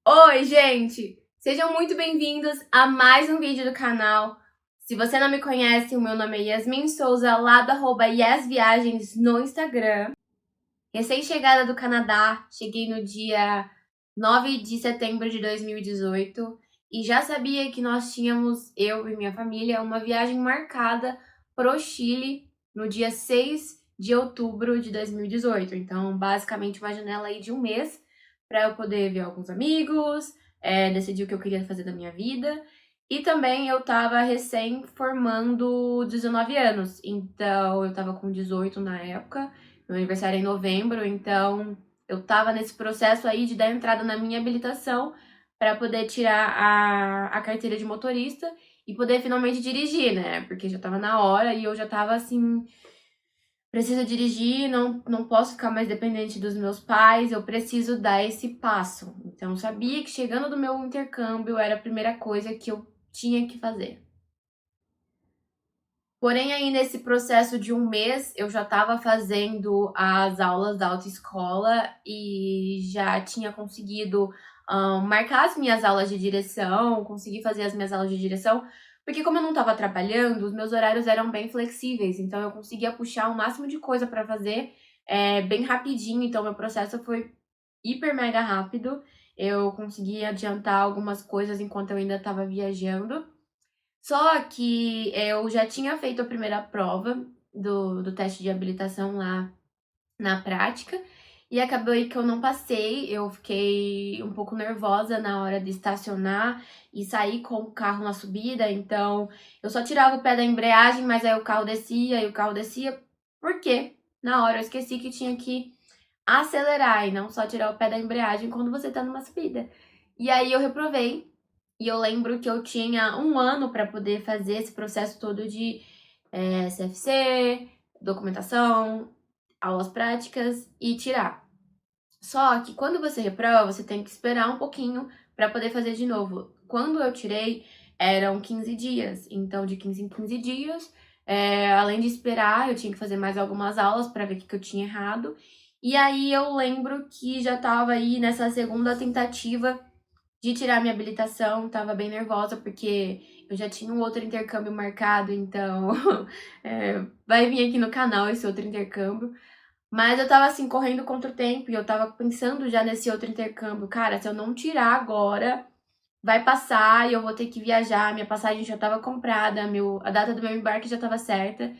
Oi, gente! Sejam muito bem-vindos a mais um vídeo do canal. Se você não me conhece, o meu nome é Yasmin Souza, lá do @yasviagens no Instagram. Recém-chegada do Canadá, cheguei no dia 9 de setembro de 2018 e já sabia que nós tínhamos, eu e minha família, uma viagem marcada pro Chile no dia 6 de outubro de 2018. Então, basicamente, uma janela aí de um mês para eu poder ver alguns amigos, decidir o que eu queria fazer da minha vida. E também eu tava recém formando 19 anos, então eu tava com 18 na época. Meu aniversário é em novembro, então eu tava nesse processo aí de dar entrada na minha habilitação para poder tirar a carteira de motorista e poder finalmente dirigir, né? Porque já tava na hora e eu já tava assim, preciso dirigir, não posso ficar mais dependente dos meus pais, eu preciso dar esse passo. Então eu sabia que chegando do meu intercâmbio era a primeira coisa que eu tinha que fazer. Porém, aí nesse processo de um mês, eu já estava fazendo as aulas da autoescola e já tinha conseguido marcar as minhas aulas de direção, consegui fazer as minhas aulas de direção, porque como eu não estava trabalhando, os meus horários eram bem flexíveis, então eu conseguia puxar o máximo de coisa para fazer bem rapidinho, então meu processo foi hiper mega rápido, eu consegui adiantar algumas coisas enquanto eu ainda estava viajando. Só que eu já tinha feito a primeira prova do teste de habilitação lá na prática e acabou aí que eu não passei. Eu fiquei um pouco nervosa na hora de estacionar e sair com o carro na subida, então eu só tirava o pé da embreagem, mas aí o carro descia e o carro descia. Por quê? Na hora eu esqueci que tinha que acelerar e não só tirar o pé da embreagem quando você tá numa subida. E aí eu reprovei. E eu lembro que eu tinha um ano para poder fazer esse processo todo de CFC, documentação, aulas práticas e tirar. Só que quando você reprova, você tem que esperar um pouquinho para poder fazer de novo. Quando eu tirei, eram 15 dias. Então, de 15 em 15 dias, além de esperar, eu tinha que fazer mais algumas aulas para ver o que eu tinha errado. E aí eu lembro que já estava aí nessa segunda tentativa de tirar minha habilitação, tava bem nervosa porque eu já tinha um outro intercâmbio marcado, então vai vir aqui no canal esse outro intercâmbio. Mas eu tava assim, correndo contra o tempo e eu tava pensando já nesse outro intercâmbio. Cara, se eu não tirar agora, vai passar e eu vou ter que viajar. Minha passagem já tava comprada, a data do meu embarque já tava certa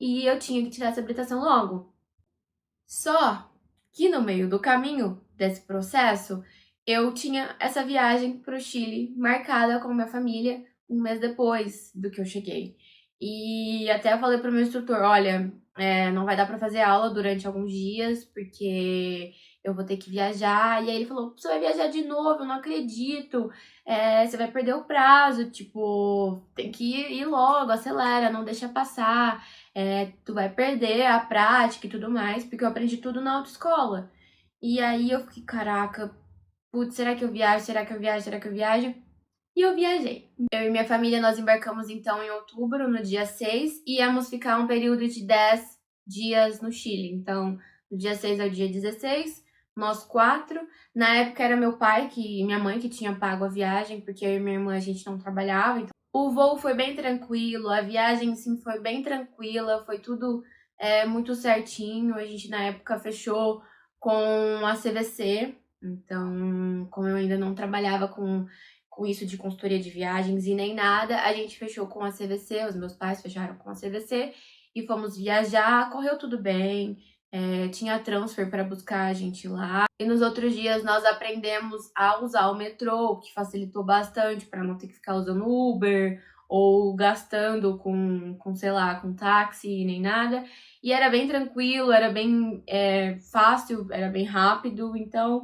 e eu tinha que tirar essa habilitação logo. Só que no meio do caminho desse processo, eu tinha essa viagem para o Chile marcada com minha família um mês depois do que eu cheguei. E até eu falei para o meu instrutor, olha, não vai dar para fazer aula durante alguns dias, porque eu vou ter que viajar. E aí ele falou, você vai viajar de novo, eu não acredito. Você vai perder o prazo, tipo, tem que ir logo, acelera, não deixa passar. Tu vai perder a prática e tudo mais, porque eu aprendi tudo na autoescola. E aí eu fiquei, caraca, putz, será que eu viajo? Será que eu viajo? Será que eu viajo? E eu viajei. Eu e minha família, nós embarcamos então em outubro, no dia 6 e íamos ficar um período de 10 dias no Chile. Então, do dia 6 ao dia 16, nós quatro. Na época era meu pai e minha mãe que tinha pago a viagem, porque eu e minha irmã a gente não trabalhava. Então, o voo foi bem tranquilo, a viagem sim foi bem tranquila, foi tudo muito certinho. A gente na época fechou com a CVC. Então, como eu ainda não trabalhava com isso de consultoria de viagens e nem nada, a gente fechou com a CVC, os meus pais fecharam com a CVC e fomos viajar, correu tudo bem, tinha transfer para buscar a gente lá. E nos outros dias nós aprendemos a usar o metrô, o que facilitou bastante para não ter que ficar usando Uber ou gastando sei lá, com táxi nem nada. E era bem tranquilo, era bem fácil, era bem rápido, então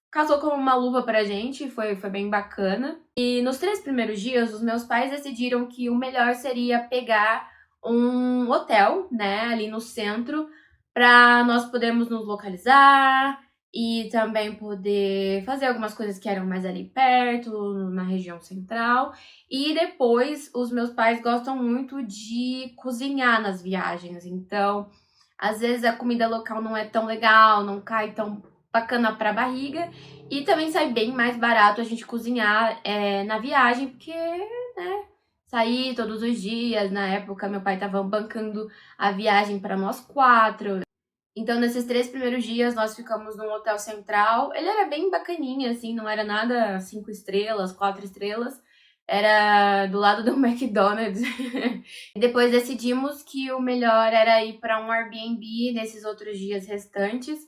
casou como uma luva pra gente, foi bem bacana. E nos 3 primeiros dias, os meus pais decidiram que o melhor seria pegar um hotel, né, ali no centro, para nós podermos nos localizar e também poder fazer algumas coisas que eram mais ali perto, na região central. E depois, os meus pais gostam muito de cozinhar nas viagens, então, às vezes a comida local não é tão legal, não cai tão bacana pra barriga e também sai bem mais barato a gente cozinhar na viagem, porque, né, sair todos os dias. Na época, meu pai tava bancando a viagem para nós 4. Então, nesses 3 primeiros dias, nós ficamos num hotel central. Ele era bem bacaninha, assim, não era nada 5 estrelas, 4 estrelas. Era do lado do McDonald's. E depois decidimos que o melhor era ir para um Airbnb nesses outros dias restantes,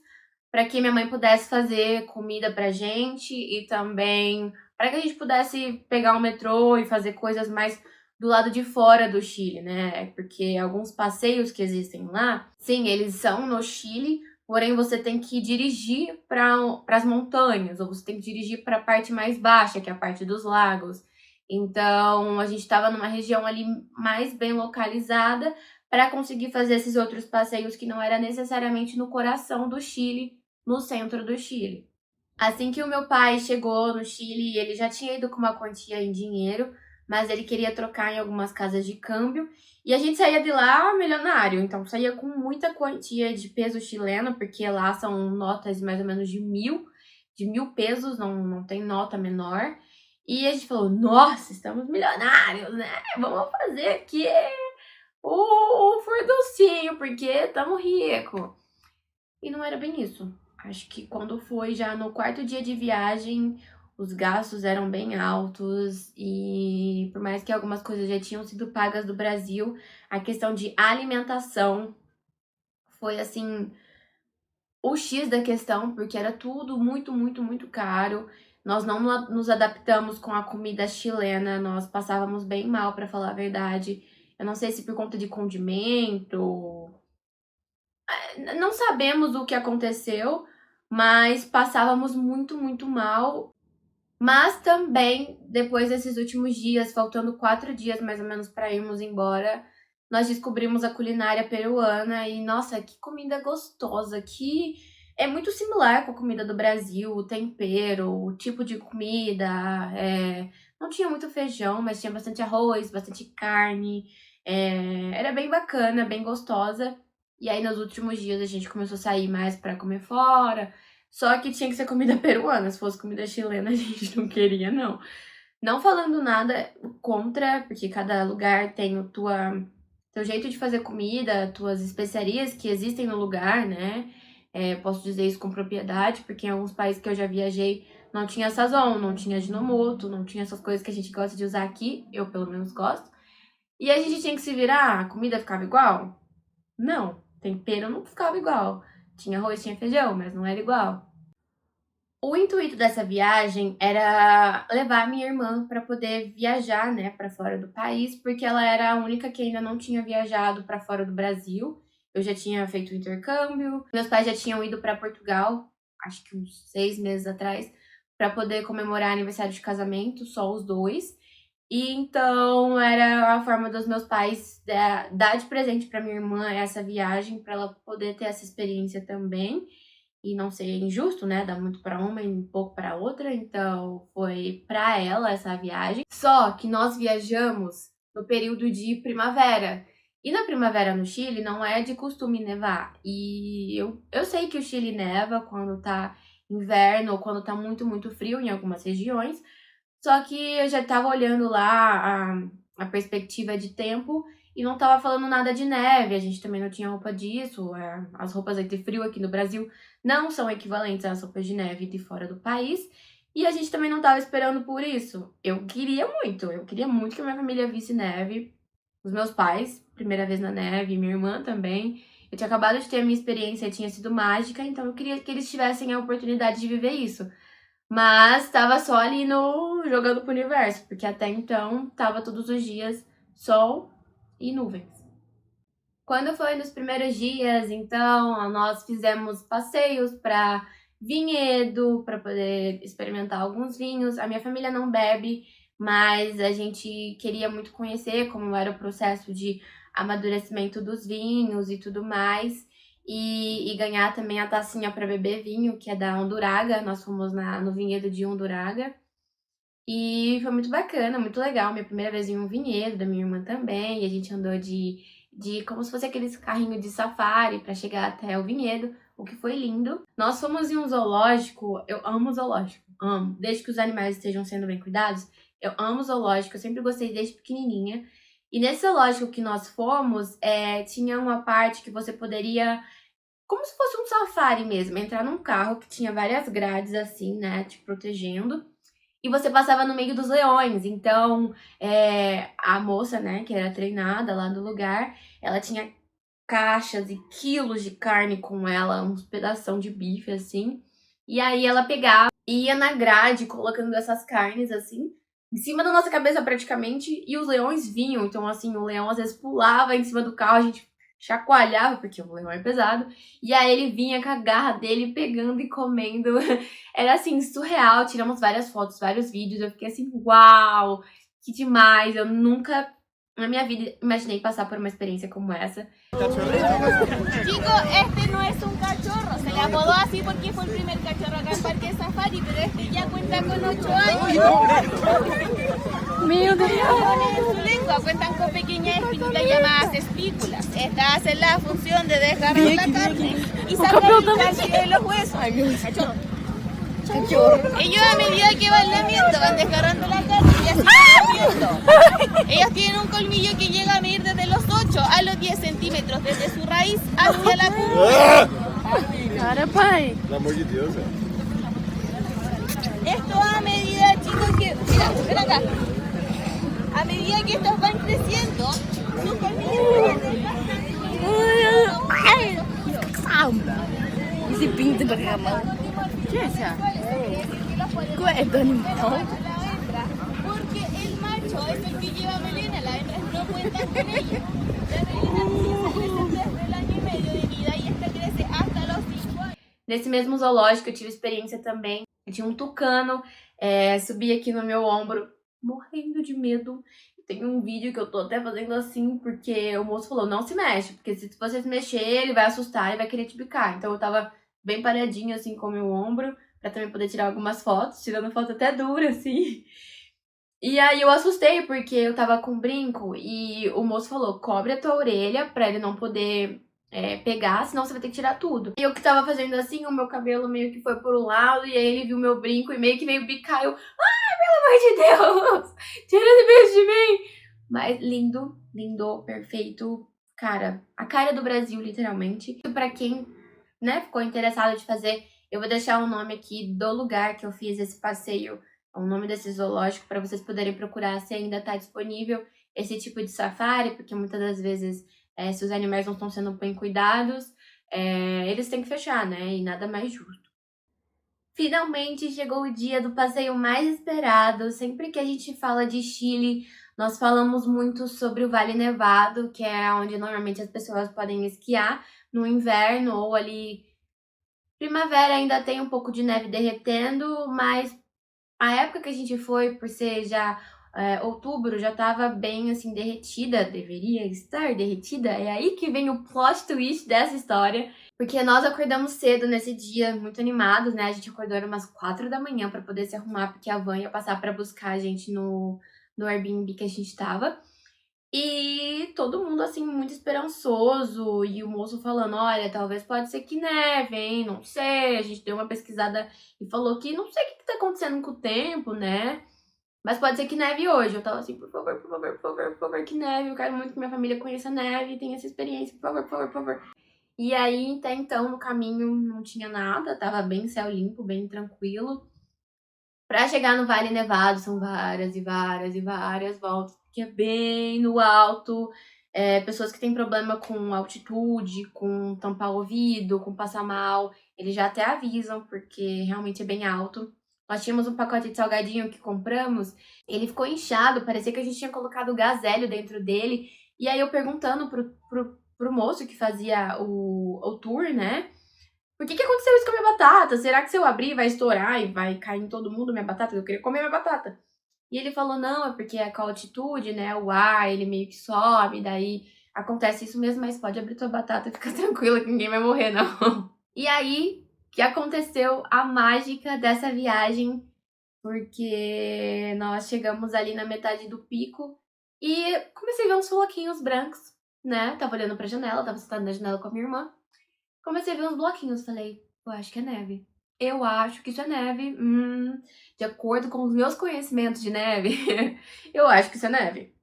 para que minha mãe pudesse fazer comida pra gente e também para que a gente pudesse pegar o metrô e fazer coisas mais do lado de fora do Chile, né? Porque alguns passeios que existem lá, sim, eles são no Chile, porém você tem que dirigir para as montanhas, ou você tem que dirigir para a parte mais baixa, que é a parte dos lagos. Então, a gente estava numa região ali mais bem localizada para conseguir fazer esses outros passeios que não era necessariamente no coração do Chile, no centro do Chile. Assim que o meu pai chegou no Chile, ele já tinha ido com uma quantia em dinheiro, mas ele queria trocar em algumas casas de câmbio. E a gente saía de lá milionário, então saía com muita quantia de peso chileno, porque lá são notas mais ou menos de mil pesos, não tem nota menor. E a gente falou, nossa, estamos milionários, né? Vamos fazer aqui o furduncinho, porque estamos ricos. E não era bem isso. Acho que quando foi já no 4º dia de viagem, os gastos eram bem altos e por mais que algumas coisas já tinham sido pagas do Brasil, a questão de alimentação foi assim o X da questão, porque era tudo muito, muito, muito caro. Nós não nos adaptamos com a comida chilena, nós passávamos bem mal, pra falar a verdade. Eu não sei se por conta de condimento, não sabemos o que aconteceu, mas passávamos muito, muito mal. Mas também, depois desses últimos dias, faltando 4 dias mais ou menos para irmos embora, nós descobrimos a culinária peruana e, nossa, que comida gostosa, que é muito similar com a comida do Brasil, o tempero, o tipo de comida. Não tinha muito feijão, mas tinha bastante arroz, bastante carne. Era bem bacana, bem gostosa. E aí, nos últimos dias, a gente começou a sair mais para comer fora. Só que tinha que ser comida peruana, se fosse comida chilena, a gente não queria, não. Não falando nada contra, porque cada lugar tem teu jeito de fazer comida, tuas especiarias que existem no lugar, né? Posso dizer isso com propriedade, porque em alguns países que eu já viajei não tinha sazon, não tinha Ajinomoto, não tinha essas coisas que a gente gosta de usar aqui, eu pelo menos gosto. E a gente tinha que se virar, a comida ficava igual? Não, tempero não ficava igual. Tinha arroz, tinha feijão, mas não era igual. O intuito dessa viagem era levar a minha irmã para poder viajar, né, para fora do país, porque ela era a única que ainda não tinha viajado para fora do Brasil. Eu já tinha feito o intercâmbio, meus pais já tinham ido para Portugal, acho que uns 6 meses atrás, para poder comemorar aniversário de casamento, só os dois. E então era a forma dos meus pais dar de presente para minha irmã essa viagem, para ela poder ter essa experiência também e não ser injusto, né? Dar muito para uma e pouco para outra. Então foi para ela essa viagem. Só que nós viajamos no período de primavera. E na primavera no Chile não é de costume nevar. E eu sei que o Chile neva quando tá inverno ou quando tá muito, muito frio em algumas regiões. Só que eu já tava olhando lá a perspectiva de tempo e não tava falando nada de neve. A gente também não tinha roupa disso. As roupas de frio aqui no Brasil não são equivalentes às roupas de neve de fora do país. E a gente também não tava esperando por isso. Eu queria muito que a minha família visse neve. Os meus pais, primeira vez na neve, minha irmã também. Eu tinha acabado de ter a minha experiência, tinha sido mágica, então eu queria que eles tivessem a oportunidade de viver isso. Mas tava só ali no jogando pro universo, porque até então tava todos os dias sol e nuvens. Quando foi nos primeiros dias, então, nós fizemos passeios para vinhedo, para poder experimentar alguns vinhos. A minha família não bebe, mas a gente queria muito conhecer como era o processo de amadurecimento dos vinhos e tudo mais. E ganhar também a tacinha para beber vinho, que é da Unduraga. Nós fomos no vinhedo de Unduraga. E foi muito bacana, muito legal. Minha primeira vez em um vinhedo, da minha irmã também. E a gente andou de como se fosse aqueles carrinhos de safari para chegar até o vinhedo. o que foi lindo. Nós fomos em um zoológico, eu amo zoológico, amo. Desde que os animais estejam sendo bem cuidados, eu amo zoológico, eu sempre gostei desde pequenininha. E nesse zoológico que nós fomos, tinha uma parte que você poderia, como se fosse um safari mesmo, entrar num carro que tinha várias grades assim, né, te protegendo. E você passava no meio dos leões. Então, a moça, né, que era treinada lá do lugar, ela tinha caixas e quilos de carne com ela, uns pedação de bife, assim. E aí ela pegava e ia na grade colocando essas carnes, assim, em cima da nossa cabeça praticamente, e os leões vinham. Então, assim, o leão às vezes pulava em cima do carro, a gente chacoalhava, porque o leão é pesado, e aí ele vinha com a garra dele pegando e comendo. Era assim, surreal. Tiramos várias fotos, vários vídeos. Eu fiquei assim, uau, que demais. Eu nunca na minha vida imaginei passar por uma experiência como essa. Chicos, este no es un cachorro, se le apodó así porque fue el primer cachorro acá en Parque Safari, pero este ya cuenta con 8 años. Meu Deus! En su lengua cuentan con pequeñas espinitas llamadas espículas. Estas hacen la función de desgarrar la carne y sacar el calcio de los huesos. Ellos a medida que van lamiendo van desgarrando la carne y así van comiendo. Ellos tienen un colmillo que llega a medir desde los 8 a los 10 centímetros desde su raíz hacia la punta. Cara, pai! Pelo amor de Deus, velho. Esto a medida, chicos, que... Mira, ven acá. A medida que estos van creciendo, sus colmillos Esse pinto pra camão. Que é esse? É do animal. porque el macho es el que lleva melena, las hembras no cuentan con ella. La melena crece desde el año y medio de vida y esta crece hasta los 5 años. Nesse mesmo zoológico eu tive experiência também. Eu tinha um tucano, subi aqui no meu ombro, morrendo de medo. Tem um vídeo que eu tô até fazendo assim, porque o moço falou, não se mexe, porque se você se mexer, ele vai assustar e vai querer te bicar. Então eu tava bem paradinha assim com o meu ombro, pra também poder tirar algumas fotos, tirando foto até dura, assim. E aí eu assustei, porque eu tava com brinco e o moço falou, cobre a tua orelha pra ele não poder pegar, senão você vai ter que tirar tudo. E eu que tava fazendo assim, o meu cabelo meio que foi por um lado, e aí ele viu meu brinco e meio que veio bicar, eu, pelo amor de Deus, tira esse bicho de mim. Mas lindo, lindo, perfeito, cara, a cara do Brasil, literalmente. E pra quem, né, ficou interessado de fazer, eu vou deixar o nome aqui do lugar que eu fiz esse passeio, o nome desse zoológico, para vocês poderem procurar se ainda tá disponível esse tipo de safari, porque muitas das vezes, se os animais não estão sendo bem cuidados, eles têm que fechar, né, e nada mais justo. Finalmente chegou o dia do passeio mais esperado. Sempre que a gente fala de Chile, nós falamos muito sobre o Vale Nevado, que é onde normalmente as pessoas podem esquiar no inverno ou ali primavera ainda tem um pouco de neve derretendo, mas a época que a gente foi, por ser já outubro, já tava bem assim derretida, deveria estar derretida. É aí que vem o plot twist dessa história. Porque nós acordamos cedo nesse dia, muito animados, né? A gente acordou era umas 4 da manhã pra poder se arrumar, porque a van ia passar pra buscar a gente no Airbnb que a gente tava. E todo mundo, assim, muito esperançoso. E o moço falando, olha, talvez pode ser que neve, hein? Não sei. A gente deu uma pesquisada e falou que não sei o que tá acontecendo com o tempo, né? Mas pode ser que neve hoje. Eu tava assim, por favor, por favor, por favor, por favor, que neve. Eu quero muito que minha família conheça a neve e tenha essa experiência, por favor, por favor, por favor. E aí, até então, no caminho não tinha nada, tava bem céu limpo, bem tranquilo. Pra chegar no Vale Nevado, são várias e várias e várias voltas, porque é bem no alto. Pessoas que têm problema com altitude, com tampar o ouvido, com passar mal, eles já até avisam, porque realmente é bem alto. Nós tínhamos um pacote de salgadinho que compramos, ele ficou inchado, parecia que a gente tinha colocado gás hélio dentro dele. E aí eu perguntando pro moço que fazia o tour, né? Por que aconteceu isso com a minha batata? Será que se eu abrir vai estourar e vai cair em todo mundo minha batata? Eu queria comer minha batata. E ele falou, não, é porque com a altitude, né, o ar, ele meio que sobe, daí acontece isso mesmo, mas pode abrir tua batata e fica tranquila que ninguém vai morrer, não. E aí, que aconteceu a mágica dessa viagem, porque nós chegamos ali na metade do pico e comecei a ver uns floquinhos brancos, né? Tava olhando pra janela, tava sentada na janela com a minha irmã. Comecei a ver uns bloquinhos, falei, eu acho que é neve. Eu acho que isso é neve. De acordo com os meus conhecimentos de neve, eu acho que isso é neve.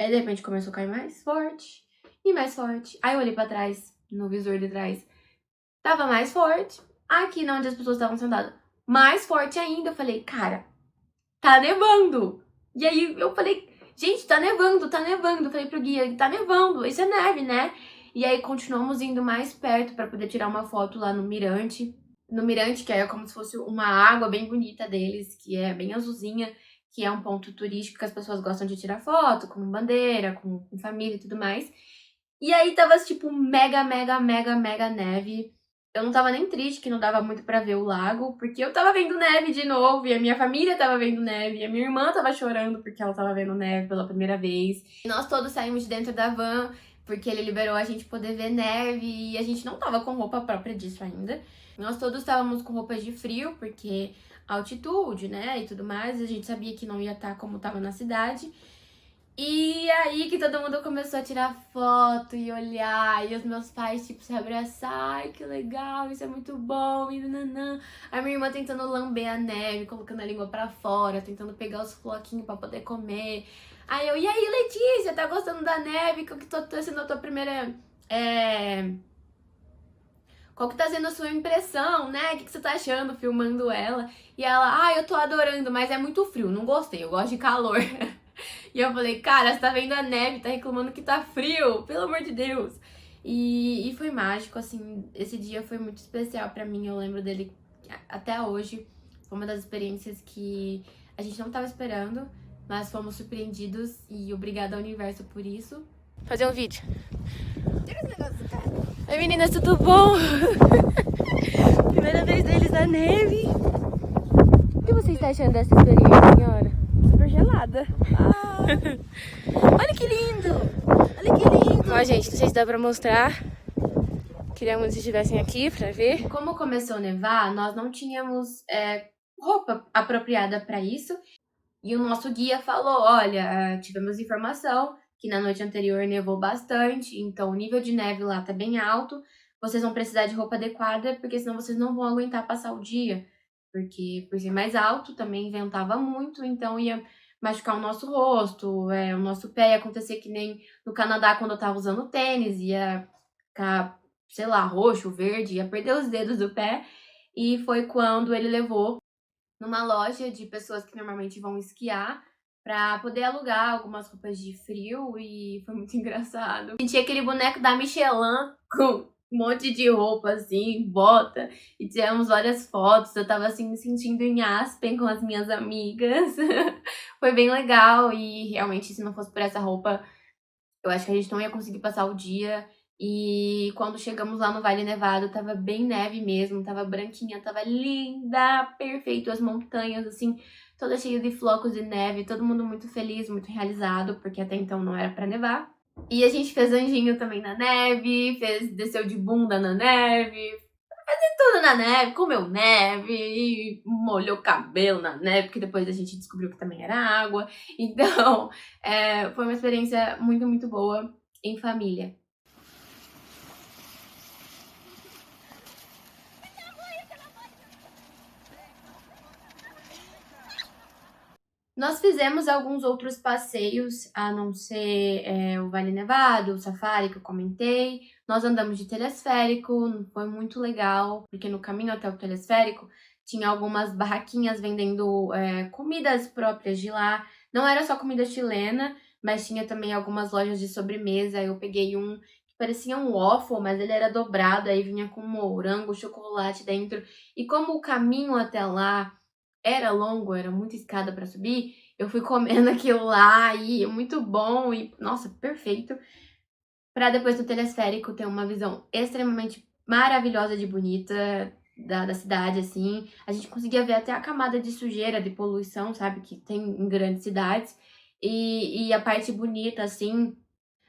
Aí, de repente, começou a cair mais forte e mais forte. Aí eu olhei pra trás, no visor de trás, tava mais forte. Aqui, onde as pessoas estavam sentadas, mais forte ainda. Eu falei, cara, tá nevando. E aí eu falei, gente, tá nevando, tá nevando. Eu falei pro guia, tá nevando, isso é neve, né? E aí continuamos indo mais perto pra poder tirar uma foto lá no mirante. No mirante, que é como se fosse uma água bem bonita deles, que é bem azulzinha, que é um ponto turístico que as pessoas gostam de tirar foto, com bandeira, com família e tudo mais. E aí tava, tipo, mega, mega, mega, mega neve. Eu não tava nem triste que não dava muito pra ver o lago, porque eu tava vendo neve de novo, e a minha família tava vendo neve, e a minha irmã tava chorando porque ela tava vendo neve pela primeira vez. E nós todos saímos de dentro da van, porque ele liberou a gente poder ver neve, e a gente não tava com roupa própria disso ainda. Nós todos estávamos com roupas de frio, porque altitude, né, e tudo mais, a gente sabia que não ia estar como tava na cidade. E aí que todo mundo começou a tirar foto e olhar, e os meus pais, tipo, se abraçar, ai, que legal, isso é muito bom, e nananã. A minha irmã tentando lamber a neve, colocando a língua pra fora, tentando pegar os floquinhos pra poder comer. Aí eu, e aí, Letícia, tá gostando da neve? Qual que tá sendo a tua primeira... Qual que tá sendo a sua impressão, né? O que você tá achando filmando ela? E ela, eu tô adorando, mas é muito frio, não gostei, eu gosto de calor. E eu falei, cara, você tá vendo a neve, tá reclamando que tá frio, pelo amor de Deus. E foi mágico, assim, esse dia foi muito especial pra mim, eu lembro dele até hoje. Foi uma das experiências que a gente não tava esperando, mas fomos surpreendidos e obrigada ao universo por isso. Fazer um vídeo. Oi meninas, tudo bom? Primeira vez deles na neve. O que você está achando dessa experiência, senhora? Super gelada. Olha que lindo! Olha que lindo! Ó, gente, não sei se dá pra mostrar. Queríamos que estivessem aqui pra ver. Como começou a nevar, nós não tínhamos roupa apropriada pra isso. E o nosso guia falou, olha, tivemos informação que na noite anterior nevou bastante, então o nível de neve lá tá bem alto. Vocês vão precisar de roupa adequada, porque senão vocês não vão aguentar passar o dia. Porque por ser mais alto, também ventava muito, então ia machucar o nosso rosto, o nosso pé, ia acontecer que nem no Canadá quando eu tava usando tênis, ia ficar, sei lá, roxo, verde, ia perder os dedos do pé. E foi quando ele levou numa loja de pessoas que normalmente vão esquiar pra poder alugar algumas roupas de frio, e foi muito engraçado. Senti aquele boneco da Michelin com um monte de roupa, assim, bota, e tivemos várias fotos. Eu tava, assim, me sentindo em Aspen com as minhas amigas. Foi bem legal, e realmente, se não fosse por essa roupa, eu acho que a gente não ia conseguir passar o dia. E quando chegamos lá no Vale Nevado, tava bem neve mesmo, tava branquinha, tava linda, perfeito, as montanhas, assim, toda cheia de flocos de neve, todo mundo muito feliz, muito realizado, porque até então não era pra nevar. E a gente fez anjinho também na neve, desceu de bunda na neve, fez tudo na neve, comeu neve, e molhou o cabelo na neve, porque depois a gente descobriu que também era água. Então, foi uma experiência muito, muito boa em família. Nós fizemos alguns outros passeios, a não ser o Vale Nevado, o Safari que eu comentei. Nós andamos de telesférico, foi muito legal, porque no caminho até o telesférico tinha algumas barraquinhas vendendo comidas próprias de lá. Não era só comida chilena, mas tinha também algumas lojas de sobremesa. Eu peguei um que parecia um waffle, mas ele era dobrado, aí vinha com morango, chocolate dentro. E como o caminho até lá era longo, era muita escada pra subir, eu fui comendo aquilo lá e muito bom e, nossa, perfeito. Pra depois do telesférico ter uma visão extremamente maravilhosa de bonita da cidade, assim. A gente conseguia ver até a camada de sujeira, de poluição, sabe, que tem em grandes cidades. E a parte bonita, assim,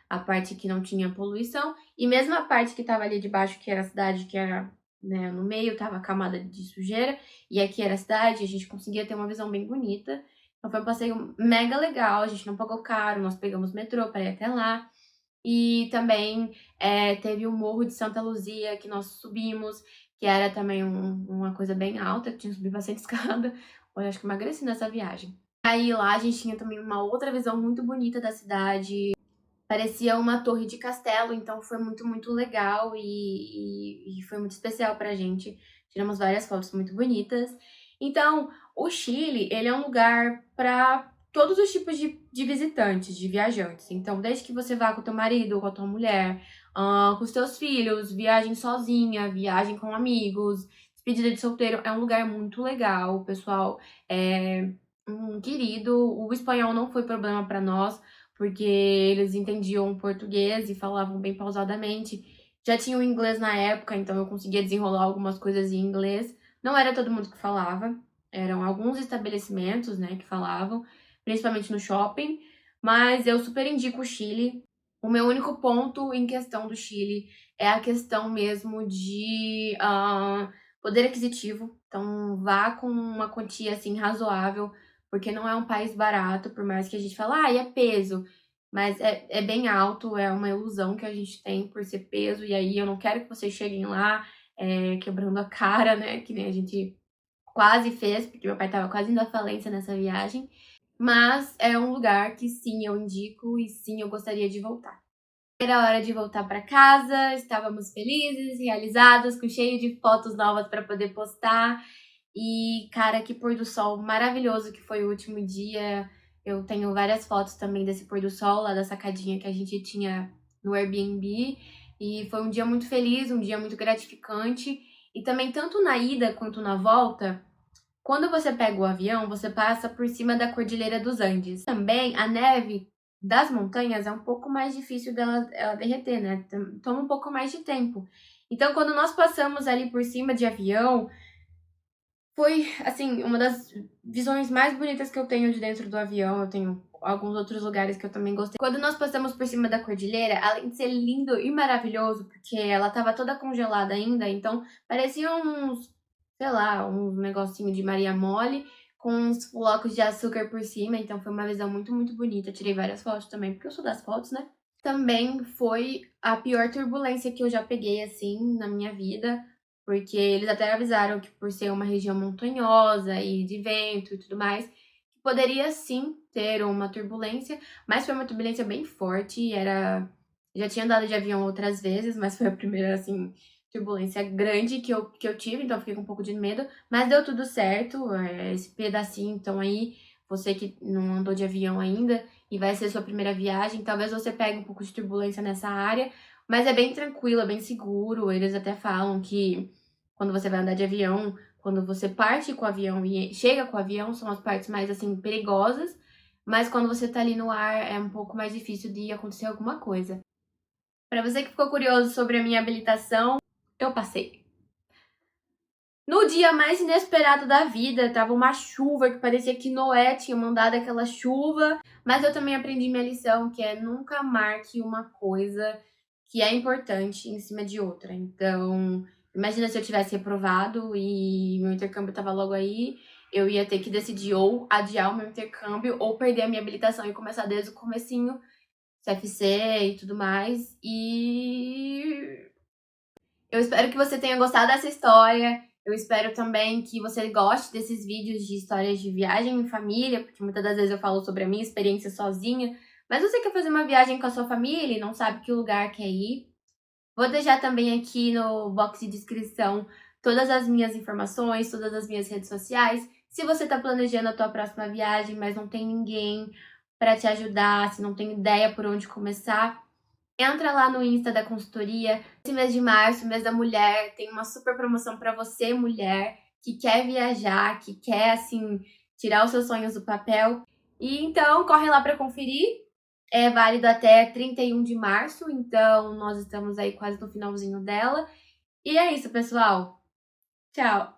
a parte que não tinha poluição. E mesmo a parte que tava ali debaixo, que era a cidade, que era... né, no meio tava a camada de sujeira, e aqui era a cidade, a gente conseguia ter uma visão bem bonita. Então foi um passeio mega legal, a gente não pagou caro, nós pegamos metrô para ir até lá. E também teve o Morro de Santa Luzia, que nós subimos, que era também uma coisa bem alta, que tinha que subir bastante escada. Eu acho que emagreci nessa viagem. Aí lá a gente tinha também uma outra visão muito bonita da cidade. Parecia uma torre de castelo, então foi muito, muito legal e foi muito especial pra gente. Tiramos várias fotos muito bonitas. Então, o Chile, ele é um lugar para todos os tipos de visitantes, de viajantes. Então, desde que você vá com o teu marido, com a tua mulher, com os teus filhos, viagem sozinha, viagem com amigos, despedida de solteiro, é um lugar muito legal. O pessoal é querido. O espanhol não foi problema para nós, porque eles entendiam português e falavam bem pausadamente. Já tinha o inglês na época, então eu conseguia desenrolar algumas coisas em inglês. Não era todo mundo que falava, eram alguns estabelecimentos, né, que falavam, principalmente no shopping, mas eu super indico o Chile. O meu único ponto em questão do Chile é a questão mesmo de poder aquisitivo. Então, vá com uma quantia, assim, razoável, porque não é um país barato, por mais que a gente fale, é peso. Mas é bem alto, é uma ilusão que a gente tem por ser peso, e aí eu não quero que vocês cheguem lá quebrando a cara, né? Que nem a gente quase fez, porque meu pai tava quase indo à falência nessa viagem. Mas é um lugar que sim, eu indico e sim, eu gostaria de voltar. Era hora de voltar para casa, estávamos felizes, realizados, com cheio de fotos novas para poder postar. E, cara, que pôr do sol maravilhoso que foi o último dia. Eu tenho várias fotos também desse pôr do sol, lá da sacadinha que a gente tinha no Airbnb. E foi um dia muito feliz, um dia muito gratificante. E também, tanto na ida quanto na volta, quando você pega o avião, você passa por cima da Cordilheira dos Andes. Também, a neve das montanhas é um pouco mais difícil dela derreter, né? Toma um pouco mais de tempo. Então, quando nós passamos ali por cima de avião, foi, assim, uma das visões mais bonitas que eu tenho de dentro do avião. Eu tenho alguns outros lugares que eu também gostei. Quando nós passamos por cima da cordilheira, além de ser lindo e maravilhoso, porque ela tava toda congelada ainda, então parecia sei lá, um negocinho de Maria Mole com uns flocos de açúcar por cima. Então foi uma visão muito, muito bonita. Tirei várias fotos também, porque eu sou das fotos, né? Também foi a pior turbulência que eu já peguei, assim, na minha vida. Porque eles até avisaram que por ser uma região montanhosa e de vento e tudo mais, poderia sim ter uma turbulência, mas foi uma turbulência bem forte. Já tinha andado de avião outras vezes, mas foi a primeira, assim, turbulência grande que eu tive, então eu fiquei com um pouco de medo. Mas deu tudo certo, esse pedacinho, então aí, você que não andou de avião ainda e vai ser sua primeira viagem, talvez você pegue um pouco de turbulência nessa área, mas é bem tranquilo, é bem seguro. Eles até falam que quando você vai andar de avião, quando você parte com o avião e chega com o avião, são as partes mais, assim, perigosas. Mas quando você tá ali no ar, é um pouco mais difícil de acontecer alguma coisa. Pra você que ficou curioso sobre a minha habilitação, eu passei. No dia mais inesperado da vida, tava uma chuva que parecia que Noé tinha mandado aquela chuva. Mas eu também aprendi minha lição, que é nunca marque uma coisa que é importante em cima de outra. Então, imagina se eu tivesse reprovado e meu intercâmbio tava logo aí, eu ia ter que decidir ou adiar o meu intercâmbio ou perder a minha habilitação e começar desde o comecinho, CFC e tudo mais. E eu espero que você tenha gostado dessa história. Eu espero também que você goste desses vídeos de histórias de viagem em família, porque muitas das vezes eu falo sobre a minha experiência sozinha, mas você quer fazer uma viagem com a sua família e não sabe que lugar quer ir. Vou deixar também aqui no box de descrição todas as minhas informações, todas as minhas redes sociais. Se você está planejando a tua próxima viagem, mas não tem ninguém para te ajudar, se não tem ideia por onde começar, entra lá no Insta da consultoria. Esse mês de março, mês da mulher, tem uma super promoção para você, mulher, que quer viajar, que quer, assim, tirar os seus sonhos do papel. E então, corre lá para conferir. É válido até 31 de março, então nós estamos aí quase no finalzinho dela. E é isso, pessoal. Tchau!